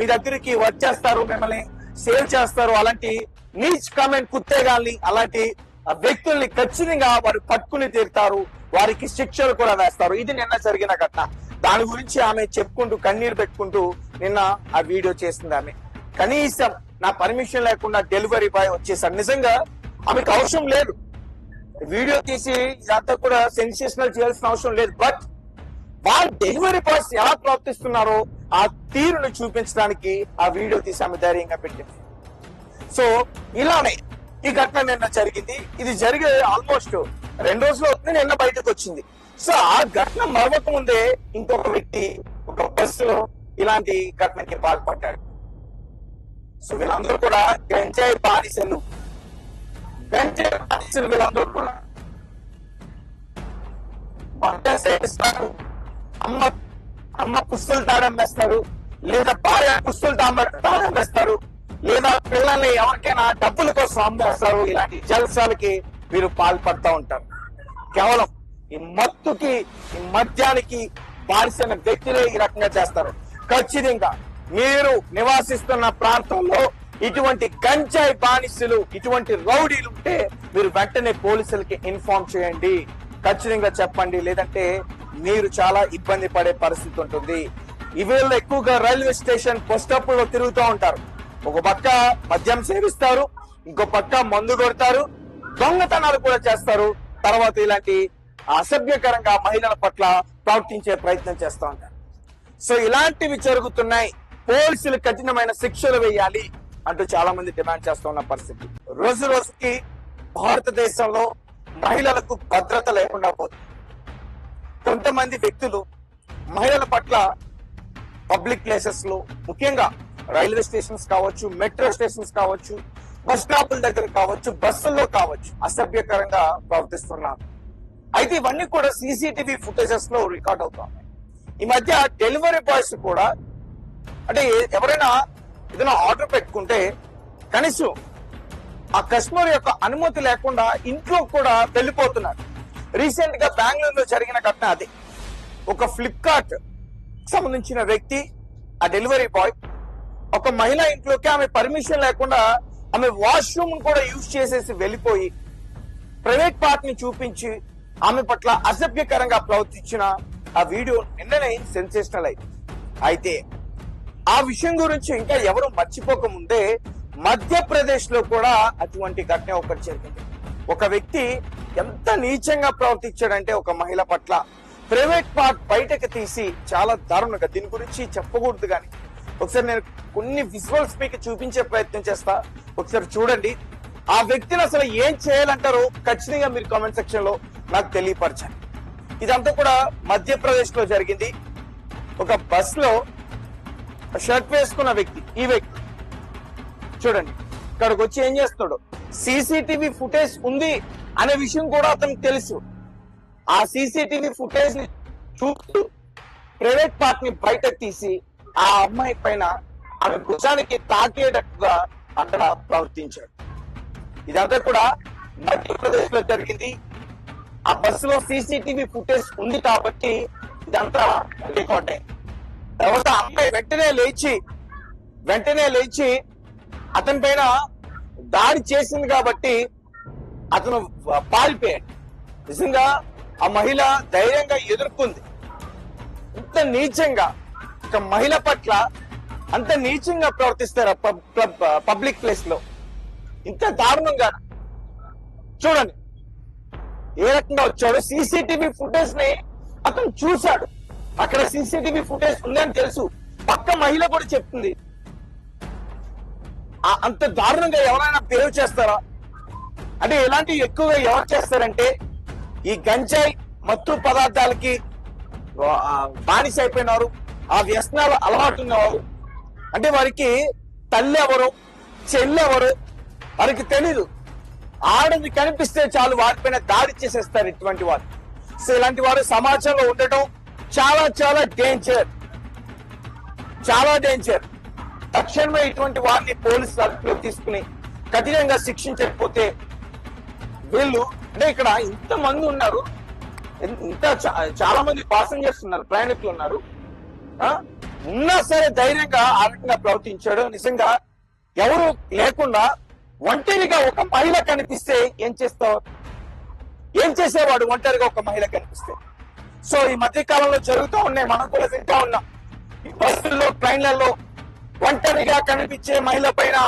మీ దగ్గరికి వచ్చేస్తారు, మిమ్మల్ని సేవ్ చేస్తారు. అలాంటి నీచ్ కామెంట్ కుత్తేగాల్ని, అలాంటి వ్యక్తుల్ని ఖచ్చితంగా వారు పట్టుకుని తీరుతారు, వారికి శిక్షలు కూడా వేస్తారు. ఇది నిన్న జరిగిన ఘటన. దాని గురించి ఆమె చెప్పుకుంటూ కన్నీరు పెట్టుకుంటూ నిన్న ఆ వీడియో చేసింది. ఆమె కనీసం నా పర్మిషన్ లేకుండా డెలివరీ బాయ్ వచ్చేసాడు. నిజంగా ఆమెకు అవసరం లేదు వీడియో తీసి ఇదంతా కూడా సెన్సేషనల్ చేయాల్సిన అవసరం లేదు. బట్ వాళ్ళు డెలివరీ బాయ్స్ ఎలా ప్రవర్తిస్తున్నారో ఆ తీరును చూపించడానికి ఆ వీడియో తీసి ఆమె ధైర్యంగా పెట్టింది. సో ఇలానే ఈ ఘటన నిన్న జరిగింది. ఇది జరిగే ఆల్మోస్ట్ 2 రోజులు అవుతుంది, నిన్న బయటకు వచ్చింది. సో ఆ ఘటన మరొక ముందే ఇంకొక వ్యక్తి ఒక బస్సులో ఇలాంటి ఘటనకి పాల్పడ్డాడు. సో వీళ్ళందరూ కూడా గంజాయి బానిసలు. వీళ్ళందరూ కూడా అమ్మ పుస్తులు తాళం వేస్తారు, లేదా భార్య పుస్తులు తాళం వేస్తారు, లేదా పిల్లల్ని ఎవరికైనా డబ్బుల కోసం అమ్మేస్తారు. ఇలాంటి జల్సాలకి వీరు పాల్పడుతూ ఉంటారు. కేవలం ఈ మత్తుకి, ఈ మద్యానికి బానిసైన వ్యక్తులే ఈ రకంగా చేస్తారు. ఖచ్చితంగా మీరు నివాసిస్తున్న ప్రాంతంలో ఇటువంటి గంజాయి బానిసలు, ఇటువంటి రౌడీలు ఉంటే మీరు వెంటనే పోలీసులకి ఇన్ఫార్మ్ చేయండి, ఖచ్చితంగా చెప్పండి. లేదంటే మీరు చాలా ఇబ్బంది పడే పరిస్థితి ఉంటుంది. ఇవేళ్ళు ఎక్కువగా రైల్వే స్టేషన్ బస్ స్టాప్ లో తిరుగుతూ ఉంటారు. ఒక పక్క మద్యం సేవిస్తారు, ఇంకో పక్క మందు కొడతారు, దొంగతనాలు కూడా చేస్తారు. తర్వాత ఇలాంటి అసభ్యకరంగా మహిళల పట్ల ప్రవర్తించే ప్రయత్నం చేస్తూ ఉంటారు. సో ఇలాంటివి జరుగుతున్నాయి, పోలీసులు కఠినమైన శిక్షలు వేయాలి అంటూ చాలా మంది డిమాండ్ చేస్తున్న పరిస్థితి. రోజు రోజుకి భారతదేశంలో మహిళలకు భద్రత లేకుండా పోతుంది. కొంతమంది వ్యక్తులు మహిళల పట్ల పబ్లిక్ ప్లేసెస్ లో, ముఖ్యంగా రైల్వే స్టేషన్స్ కావచ్చు, మెట్రో స్టేషన్స్ కావచ్చు, బస్ స్టాపుల దగ్గర కావచ్చు, బస్సుల్లో కావచ్చు, అసభ్యకరంగా ప్రవర్తిస్తున్నారు. అయితే ఇవన్నీ కూడా సీసీటీవీ ఫుటేజెస్ లో రికార్డ్ అవుతాయి. ఈ మధ్య డెలివరీ బాయ్స్ కూడా, అంటే ఎవరైనా ఏదైనా ఆర్డర్ పెట్టుకుంటే కనీసం ఆ కస్టమర్ యొక్క అనుమతి లేకుండా ఇంట్లో కూడా వెళ్ళిపోతున్నారు. రీసెంట్ గా బెంగళూరులో జరిగిన ఘటన అది. ఒక ఫ్లిప్కార్ట్ సంబంధించిన వ్యక్తి, ఆ డెలివరీ బాయ్, ఒక మహిళ ఇంట్లోకి ఆమె పర్మిషన్ లేకుండా ఆమె వాష్రూమ్ కూడా యూజ్ చేసేసి వెళ్ళిపోయి ప్రైవేట్ పార్ట్ ని చూపించి ఆమె పట్ల అసభ్యకరంగా ప్రవర్తించిన ఆ వీడియో నిన్ననే సెన్సేషనల్ అయింది. అయితే ఆ విషయం గురించి ఇంకా ఎవరు మర్చిపోకముందే మధ్యప్రదేశ్ లో కూడా అటువంటి ఘటన ఒకటి జరిగింది. ఒక వ్యక్తి ఎంత నీచంగా ప్రవర్తించాడంటే ఒక మహిళ పట్ల ప్రైవేట్ పార్ట్ బయటకు తీసి చాలా దారుణంగా, దీని గురించి చెప్పకూడదు కానీ ఒకసారి నేను కొన్ని విజువల్స్ మీకు చూపించే ప్రయత్నం చేస్తా, ఒకసారి చూడండి. ఆ వ్యక్తిని అసలు ఏం చేయాలంటారో ఖచ్చితంగా మీరు కామెంట్ సెక్షన్ లో నాకు తెలియపరచండి. ఇదంతా కూడా మధ్యప్రదేశ్ లో జరిగింది. ఒక బస్ లో షర్ట్ వేసుకున్న వ్యక్తి, ఈ వ్యక్తి చూడండి ఇక్కడికి వచ్చి ఏం చేస్తున్నాడు. సీసీటీవీ ఫుటేజ్ ఉంది అనే విషయం కూడా అతనికి తెలుసు. ఆ సీసీటీవీ ఫుటేజ్ ని చూస్తూ ప్రైవేట్ పార్ట్ ని బయటకు తీసి ఆ అమ్మాయి పైన ఆమె భుజానికి తాకేటట్టుగా అక్కడ ప్రవర్తించాడు. ఇదంతా కూడా మధ్యప్రదేశ్ లో జరిగింది. ఆ బస్సులో సీసీటీవీ ఫుటేజ్ ఉంది కాబట్టి ఇదంతా రికార్డ్ అయింది. తర్వాత అమ్మాయి వెంటనే లేచి అతని పైన దాడి చేసింది కాబట్టి అతను పారిపోయాడు. నిజంగా ఆ మహిళ ధైర్యంగా ఎదుర్కొంది. ఇంత నీచంగా ఒక మహిళ పట్ల అంత నీచంగా ప్రవర్తిస్తారా పబ్లిక్ ప్లేస్ లో? ఇంత దారుణంగా చూడండి ఏ రకంగా వచ్చాడు. సీసీటీవీ ఫుటేజ్ ని అతను చూశాడు. అక్కడ సీసీటీవీ ఫుటేజ్ ఉందని తెలుసు. పక్క మహిళ కూడా చెప్తుంది. అంత దారుణంగా ఎవరైనా బిహేవ్ చేస్తారా? అంటే ఇలాంటివి ఎక్కువగా ఎవరు చేస్తారంటే ఈ గంజాయి మత్తు పదార్థాలకి బానిస అయిపోయినారు, ఆ వ్యసనాలు అలవాటు ఉన్నవారు. అంటే వారికి తల్లి ఎవరు, చెల్లి ఎవరు వారికి తెలీదు. ఆడది కనిపిస్తే చాలు వారిపైన దాడి చేసేస్తారు ఇటువంటి వారు. సో ఇలాంటి వారు సమాజంలో ఉండటం చాలా చాలా డేంజర్, చాలా డేంజర్. తక్షణమే ఇటువంటి వారిని పోలీసులు అదుపులో తీసుకుని కఠినంగా శిక్షించకపోతే వీళ్ళు, అంటే ఇక్కడ ఇంత మంది ఉన్నారు, చాలా మంది పాసెంజర్స్ ఉన్నారు, ప్రయాణికులు ఉన్నారు. ఉన్నా సరే ధైర్యంగా ఆ రకంగా ప్రవర్తించాడు. నిజంగా ఎవరు లేకుండా ఒంటరిగా ఒక మహిళ కనిపిస్తే ఏం చేస్తావు? ఏం చేసేవాడు ఒంటరిగా ఒక మహిళ కనిపిస్తే? సో ఈ మధ్య కాలంలో జరుగుతూ ఉన్నాయి, మనం కూడా వింటూ ఉన్నాం. ఈ బస్సుల్లో, ట్రైన్లలో ఒంటరిగా కనిపించే మహిళ పైన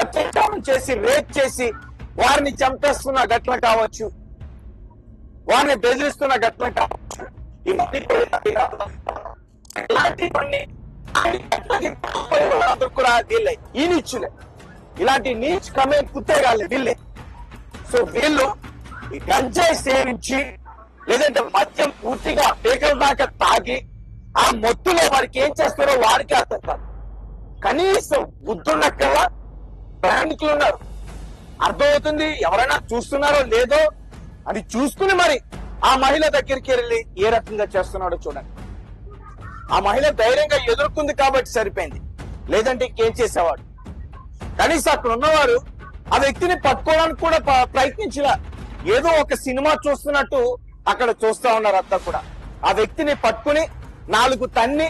అత్యాచారం చేసి, రేప్ చేసి వారిని చంపేస్తున్న ఘటన కావచ్చు, వారిని బెదిరిస్తున్న ఘటన కావచ్చు. ఇలాంటివన్నీ కూడా వీళ్ళే, ఈ నీచులే, ఇలాంటి నీచ్ కమే కుత్తేగాళ్ళే వీళ్ళే. సో వీళ్ళు ఈ గంజాయి సేవించి లేదంటే మద్యం పూర్తిగా పేకల దాకా తాగి ఆ మొత్తులో వారికి ఏం చేస్తారో వారికి అర్థం కాదు. కనీసం బుద్ధున్నక్కల్లా ప్రయాణికులు ఉన్నారు, అర్థమవుతుంది. ఎవరైనా చూస్తున్నారో లేదో అది చూసుకుని మరి ఆ మహిళ దగ్గరికి వెళ్ళి ఏ రకంగా చేస్తున్నాడో చూడండి. ఆ మహిళ ధైర్యంగా ఎదుర్కొంది కాబట్టి సరిపోయింది, లేదంటే ఇంకేం చేసేవాడు? కనీసం అక్కడ ఉన్నవారు ఆ వ్యక్తిని పట్టుకోవడానికి కూడా ప్రయత్నించలా. ఏదో ఒక సినిమా చూస్తున్నట్టు అక్కడ చూస్తా ఉన్నారు అంతా కూడా. ఆ వ్యక్తిని పట్టుకుని 4 తన్ని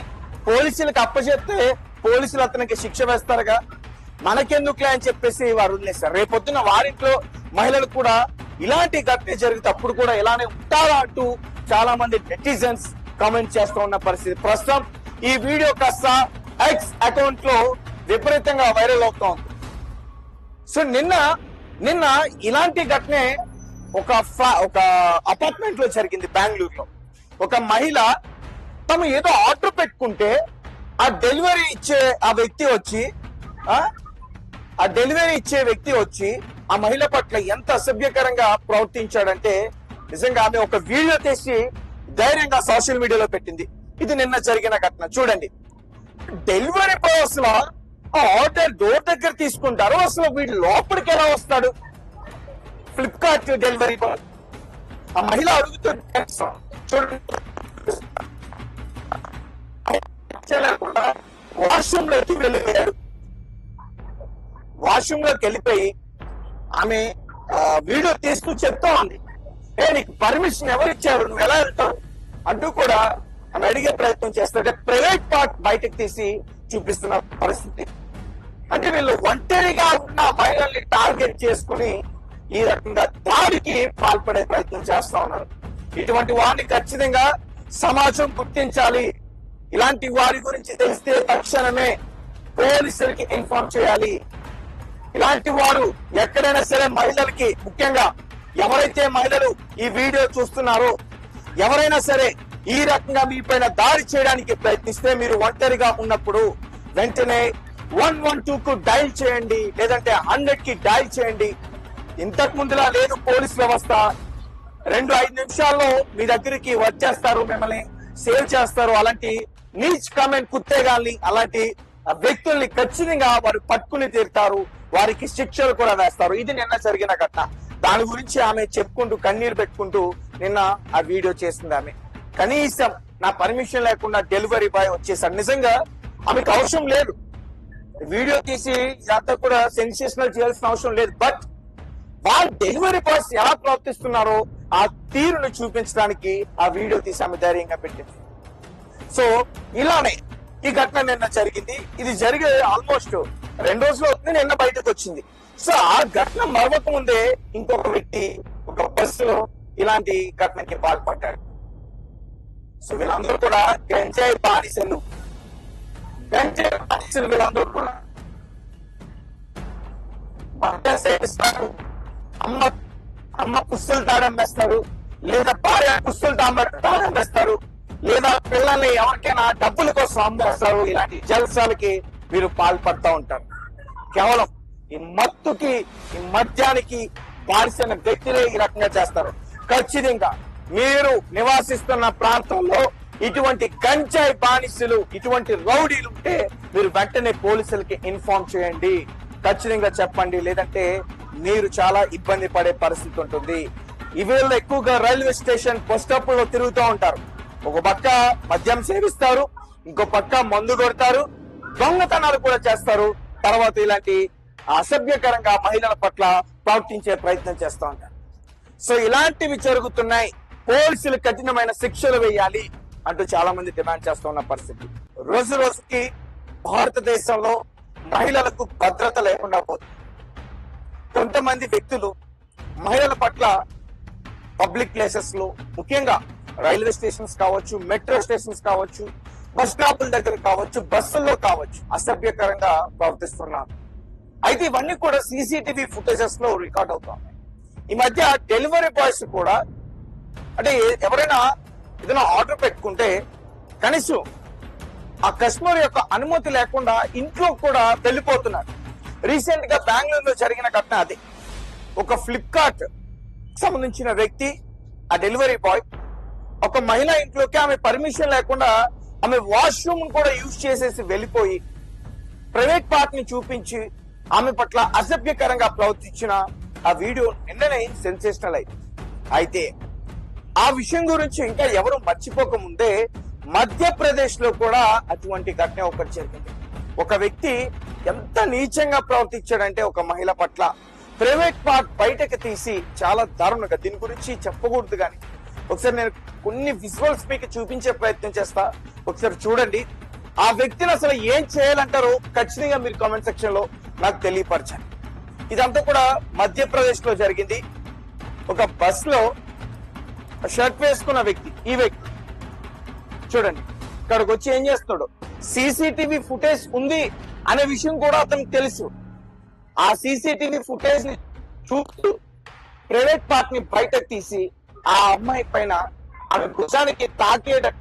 పోలీసులకు అప్పచెప్తే పోలీసులు అతనికి శిక్ష వేస్తారుగా, మనకెందుకులే అని చెప్పేసి వారు వదిలేస్తారు. రేపొద్దున వారింట్లో మహిళలు కూడా ఇలాంటి ఘటన జరిగితే అప్పుడు కూడా ఇలానే ఉంటారా అంటూ చాలా మంది నెటిజన్స్ కామెంట్ చేస్తూ ఉన్న పరిస్థితి. ప్రస్తుతం ఈ వీడియో కాస్త ఎక్స్ అకౌంట్ లో విపరీతంగా వైరల్ అవుతా ఉంది. సో నిన్న ఇలాంటి ఘటనే ఒక అపార్ట్మెంట్ లో జరిగింది బెంగళూరులో. ఒక మహిళ తమ ఏదో ఆర్డర్ పెట్టుకుంటే ఆ డెలివరీ ఇచ్చే వ్యక్తి వచ్చి ఆ మహిళ పట్ల ఎంత అసభ్యకరంగా ప్రవర్తించాడంటే నిజంగా ఆమె ఒక వీడియో తీసి ధైర్యంగా సోషల్ మీడియాలో పెట్టింది. ఇది నిన్న జరిగిన ఘటన చూడండి. డెలివరీ బాయ్ అసలు ఆ ఆర్డర్ డోర్ దగ్గర తీసుకుంటారు, అసలు వీడు లోపలికి ఎలా వస్తాడు? ఫ్లిప్కార్ట్ డెలివరీ బాయ్ ఆ మహిళ అడుగుతుంది చూడండి. వాష్రూమ్ లోకి వెళ్ళిపోయాడు. వాష్రూమ్ లోకి వెళ్ళిపోయి ఆమె వీడియో తీస్తూ చెప్తా ఉంది, నీకు పర్మిషన్ ఎవరు ఇచ్చారు, నువ్వు ఎలా వెళ్తావు అంటూ కూడా ఆమె అడిగే ప్రయత్నం చేస్తుంటే ప్రైవేట్ పార్ట్ బయటకు తీసి చూపిస్తున్న పరిస్థితి. అంటే వీళ్ళు ఒంటరిగా ఉన్న మహిళల్ని టార్గెట్ చేసుకుని ఈ రకంగా దాడికి పాల్పడే ప్రయత్నం చేస్తా ఉన్నారు. ఇటువంటి వారిని ఖచ్చితంగా సమాజం గుర్తించాలి. ఇలాంటి వారి గురించి తెలిస్తే తక్షణమే పోలీసులకి ఇన్ఫార్మ్ చేయాలి. ఇలాంటి వారు ఎక్కడైనా సరే మహిళలకి, ముఖ్యంగా ఎవరైతే మహిళలు ఈ వీడియో చూస్తున్నారో ఎవరైనా సరే ఈ రకంగా మీ పైన దాడి చేయడానికి ప్రయత్నిస్తే మీరు ఒంటరిగా ఉన్నప్పుడు వెంటనే 112 కు డైల్ చేయండి, లేదంటే 100 కి డైల్ చేయండి. ఇంతకు ముందులా లేదు పోలీస్ వ్యవస్థ. 2-5 నిమిషాల్లో మీ దగ్గరికి వచ్చేస్తారు, మిమ్మల్ని సేవ్ చేస్తారు. అలాంటి నీచ్ కామెంట్ కుత్తేగాల్ని, అలాంటి వ్యక్తుల్ని ఖచ్చితంగా వారు పట్టుకుని తీరుతారు, వారికి శిక్షలు కూడా వేస్తారు. ఇది నిన్న జరిగిన ఘటన. దాని గురించి ఆమె చెప్పుకుంటూ కన్నీరు పెట్టుకుంటూ నిన్న ఆ వీడియో చేసింది. ఆమె కనీసం నా పర్మిషన్ లేకుండా డెలివరీ బాయ్ వచ్చేసాడు. నిజంగా ఆమెకు అవసరం లేదు వీడియో తీసి ఇదంతా కూడా సెన్సేషనల్ చేయాల్సిన అవసరం లేదు. బట్ వాళ్ళు డెలివరీ బాయ్స్ ఎలా ప్రవర్తిస్తున్నారో ఆ తీరును చూపించడానికి ఆ వీడియో తీసి ఆమె ధైర్యంగా పెట్టింది. సో ఇలానే ఈ ఘటన నిన్న జరిగింది. ఇది జరిగే ఆల్మోస్ట్ 2 రోజులు అవుతుంది, నిన్న బయటకు వచ్చింది. సో ఆ ఘటన మరొక ముందే ఇంకొక వ్యక్తి ఒక బస్సులో ఇలాంటి ఘటనకి పాల్పడ్డాడు. సో వీళ్ళందరూ కూడా గంజాయి బానిసలు వీళ్ళందరూ కూడా మద్యం సేవిస్తారు, అమ్మ పుస్తులు తాడమ్మేస్తారు, లేదా భార్య పుస్తులు తాడమ్మేస్తారు, లేదా పిల్లల్ని ఎవరికైనా డబ్బుల కోసం అమ్మేస్తారు. ఇలాంటి జల్సాలకి వీరు పాల్పడుతూ ఉంటారు. కేవలం ఈ మత్తుకి, ఈ మద్యానికి బానిసైన వ్యక్తులే ఈ రకంగా చేస్తారు. ఖచ్చితంగా మీరు నివాసిస్తున్న ప్రాంతంలో ఇటువంటి గంజాయి బానిసలు, ఇటువంటి రౌడీలు ఉంటే మీరు వెంటనే పోలీసులకి ఇన్ఫార్మ్ చేయండి, ఖచ్చితంగా చెప్పండి. లేదంటే మీరు చాలా ఇబ్బంది పడే పరిస్థితి ఉంటుంది. వీళ్ళు ఎక్కువగా రైల్వే స్టేషన్ బస్ స్టాప్ లో తిరుగుతూ ఉంటారు. ఒక పక్క మద్యం సేవిస్తారు, ఇంకో పక్క మందు కొడతారు, దొంగతనాలు కూడా చేస్తారు. తర్వాత ఇలాంటి అసభ్యకరంగా మహిళల పట్ల ప్రవర్తించే ప్రయత్నం చేస్తూ ఉంటారు. సో ఇలాంటివి జరుగుతున్నాయి, పోలీసులు కఠినమైన శిక్షలు వేయాలి అంటూ చాలా మంది డిమాండ్ చేస్తూ ఉన్న పరిస్థితి. రోజు రోజుకి భారతదేశంలో మహిళలకు భద్రత లేకుండా పోతుంది. కొంతమంది వ్యక్తులు మహిళల పట్ల పబ్లిక్ ప్లేసెస్ లో, ముఖ్యంగా రైల్వే స్టేషన్స్ కావచ్చు, మెట్రో స్టేషన్స్ కావచ్చు, బస్ స్టాపుల దగ్గర కావచ్చు, బస్సుల్లో కావచ్చు, అసభ్యకరంగా ప్రవర్తిస్తున్నారు. అయితే ఇవన్నీ కూడా సీసీటీవీ ఫుటేజెస్ లో రికార్డ్ అవుతున్నాయి. ఈ మధ్య డెలివరీ బాయ్స్ కూడా, అంటే ఎవరైనా ఏదైనా ఆర్డర్ పెట్టుకుంటే కనీసం ఆ కస్టమర్ యొక్క అనుమతి లేకుండా ఇంట్లో కూడా వెళ్ళిపోతున్నారు. రీసెంట్ గా బెంగళూరులో జరిగిన ఘటన అది. ఒక ఫ్లిప్కార్ట్ సంబంధించిన వ్యక్తి, ఆ డెలివరీ బాయ్, ఒక మహిళ ఇంట్లోకి ఆమె పర్మిషన్ లేకుండా ఆమె వాష్రూమ్ కూడా యూజ్ చేసేసి వెళ్ళిపోయి ప్రైవేట్ పార్ట్ ని చూపించి ఆమె పట్ల అసభ్యకరంగా ప్రవర్తించిన ఆ వీడియో నిన్ననే సెన్సేషనల్ అయింది. అయితే ఆ విషయం గురించి ఇంకా ఎవరు మర్చిపోకముందే మధ్యప్రదేశ్ లో కూడా అటువంటి ఘటన ఒకటి జరిగింది. ఒక వ్యక్తి ఎంత నీచంగా ప్రవర్తించాడంటే ఒక మహిళ పట్ల ప్రైవేట్ పార్ట్ బయటకు తీసి, చాలా దారుణంగా, దీని గురించి చెప్పకూడదు కానీ ఒకసారి నేను కొన్ని విజువల్స్ మీకు చూపించే ప్రయత్నం చేస్తా, ఒకసారి చూడండి. ఆ వ్యక్తిని అసలు ఏం చేయాలంటారో ఖచ్చితంగా మీరు కామెంట్ సెక్షన్ లో నాకు తెలియపరచండి. ఇదంతా కూడా మధ్యప్రదేశ్ లో జరిగింది. ఒక బస్ లో షర్ట్ వేసుకున్న వ్యక్తి, ఈ వ్యక్తి చూడండి, ఇక్కడికి వచ్చి ఏం చేస్తున్నాడు, సీసీటీవీ ఫుటేజ్ ఉంది అనే విషయం కూడా అతనికి తెలుసు. ఆ సీసీటీవీ ఫుటేజ్ ని చూస్తూ ప్రైవేట్ పార్ట్ ని బయటకు తీసి ఆ అమ్మాయి పైన ఆమె భుజానికి తాకేటట్టు